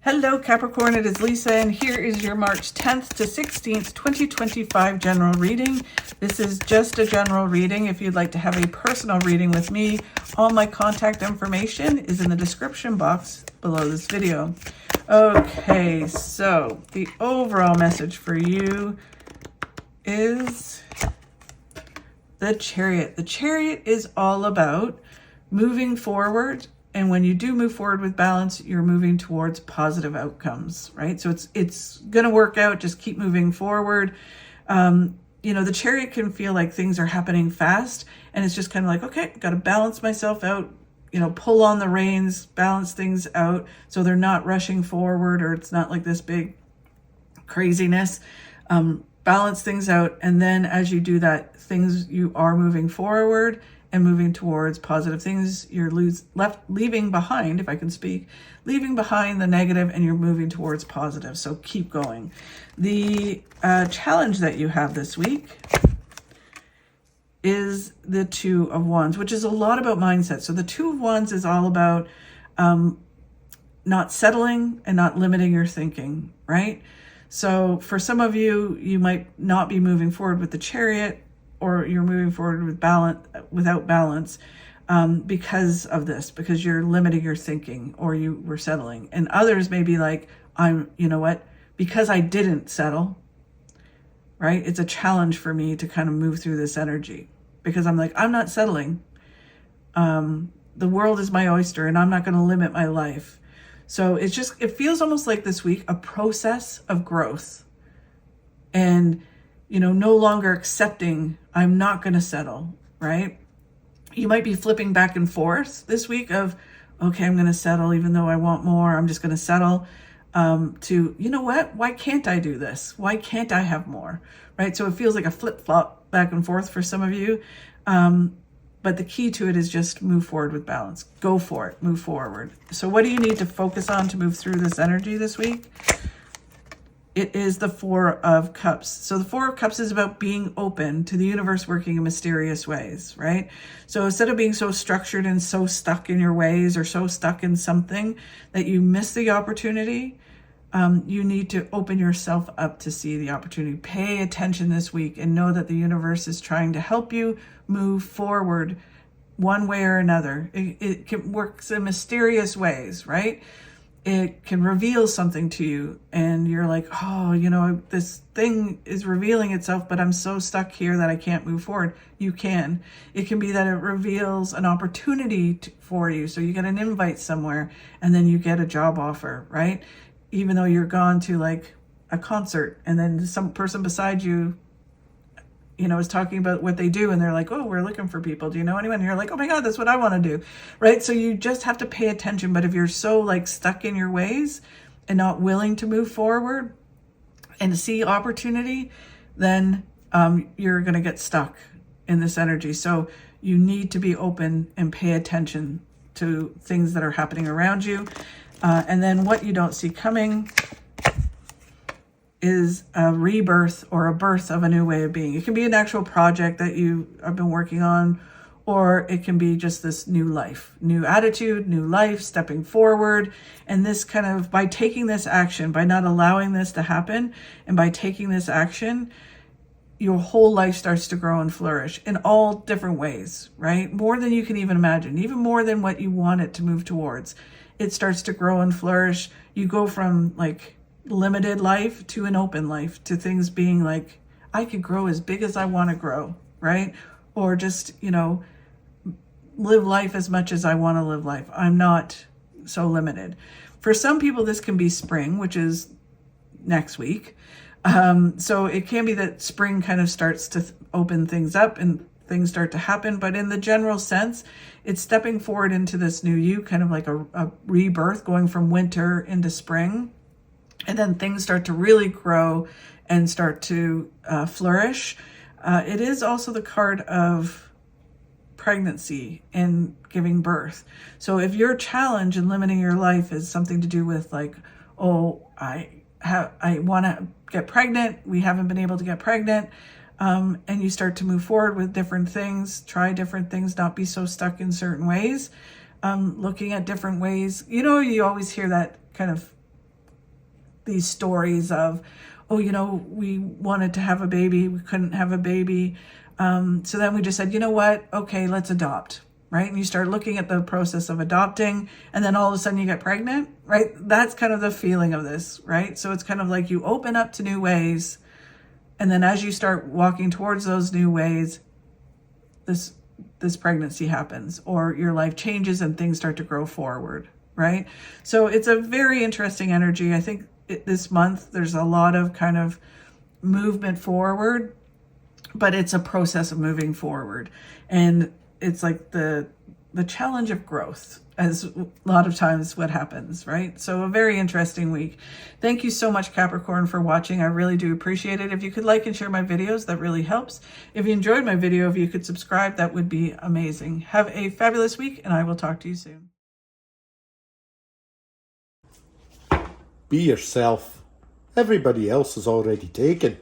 Hello Capricorn, it is Lisa, and here is your March 10th to 16th, 2025 general reading. This is just a general reading. If you'd like to have a personal reading with me, all my contact information is in the description box below this video. Okay, so the overall message for you is the Chariot. The Chariot is all about moving forward. And when you do move forward with balance, you're moving towards positive outcomes, right? So it's going to work out. Just keep moving forward. The Chariot can feel like things are happening fast, and it's just kind of like, okay, got to balance myself out, pull on the reins, balance things out so they're not rushing forward, or it's not like this big craziness. Balance things out. And then as you do that, you are moving forward and moving towards positive things. You're leaving behind, if I can speak, leaving behind the negative, and you're moving towards positive. So keep going. The challenge that you have this week is the Two of Wands, which is a lot about mindset. So the Two of Wands is all about not settling and not limiting your thinking, right? So for some of you, you might not be moving forward with the Chariot, or you're moving forward without balance because of this, because you're limiting your thinking, or you were settling. And others may be like, because I didn't settle, right? It's a challenge for me to kind of move through this energy, because I'm like, I'm not settling. The world is my oyster, and I'm not going to limit my life. So it feels almost like this week, a process of growth. And no longer accepting, I'm not going to settle, right? You might be flipping back and forth this week of, okay, I'm going to settle even though I want more. I'm just going to settle to, why can't I do this? Why can't I have more, right? So it feels like a flip-flop back and forth for some of you. But the key to it is just move forward with balance. Go for it. Move forward. So what do you need to focus on to move through this energy this week? It is the Four of Cups. So the Four of Cups is about being open to the universe working in mysterious ways, right? So instead of being so structured and so stuck in your ways, or so stuck in something that you miss the opportunity, you need to open yourself up to see the opportunity. Pay attention this week and know that the universe is trying to help you move forward one way or another. It can work in mysterious ways, right? It can reveal something to you, and you're like, this thing is revealing itself, but I'm so stuck here that I can't move forward. You can. It can be that it reveals an opportunity for you. So you get an invite somewhere, and then you get a job offer, right? Even though you're gone to like a concert, and then some person beside you, is talking about what they do, and they're like, oh, we're looking for people. Do you know anyone? And you're like, oh my God, that's what I want to do, right? So you just have to pay attention. But if you're so like stuck in your ways and not willing to move forward and see opportunity, then you're going to get stuck in this energy. So you need to be open and pay attention to things that are happening around you. And then what you don't see coming is a rebirth or a birth of a new way of being. It can be an actual project that you have been working on, or it can be just this new life, new attitude, new life, stepping forward. And this kind of, by taking this action, by not allowing this to happen, and by taking this action, your whole life starts to grow and flourish in all different ways, right? More than you can even imagine, even more than what you want it to move towards. It starts to grow and flourish. You go from like limited life to an open life, to things being like, I could grow as big as I want to grow, right? Or just, live life as much as I want to live life. I'm not so limited. For some people, this can be spring, which is next week. So it can be that spring kind of starts to open things up and things start to happen. But in the general sense, it's stepping forward into this new you, kind of like a rebirth, going from winter into spring. And then things start to really grow and start to flourish. It is also the card of pregnancy and giving birth. So if your challenge in limiting your life is something to do with like, oh, I want to get pregnant, we haven't been able to get pregnant, and you start to move forward with different things, try different things, not be so stuck in certain ways, looking at different ways. You always hear that kind of these stories of, oh, you know, we wanted to have a baby, we couldn't have a baby. So then we just said, you know what? Okay, let's adopt, right? And you start looking at the process of adopting, and then all of a sudden you get pregnant, right? That's kind of the feeling of this, right? So it's kind of like you open up to new ways, and then as you start walking towards those new ways, this pregnancy happens, or your life changes and things start to grow forward, right? So it's a very interesting energy. I think this month there's a lot of kind of movement forward, but it's a process of moving forward. And it's like the challenge of growth, as a lot of times what happens, right? So a very interesting week. Thank you so much, Capricorn, for watching. I really do appreciate it. If you could like and share my videos, that really helps. If you enjoyed my video, if you could subscribe, that would be amazing. Have a fabulous week, and I will talk to you soon. Be yourself. Everybody else is already taken.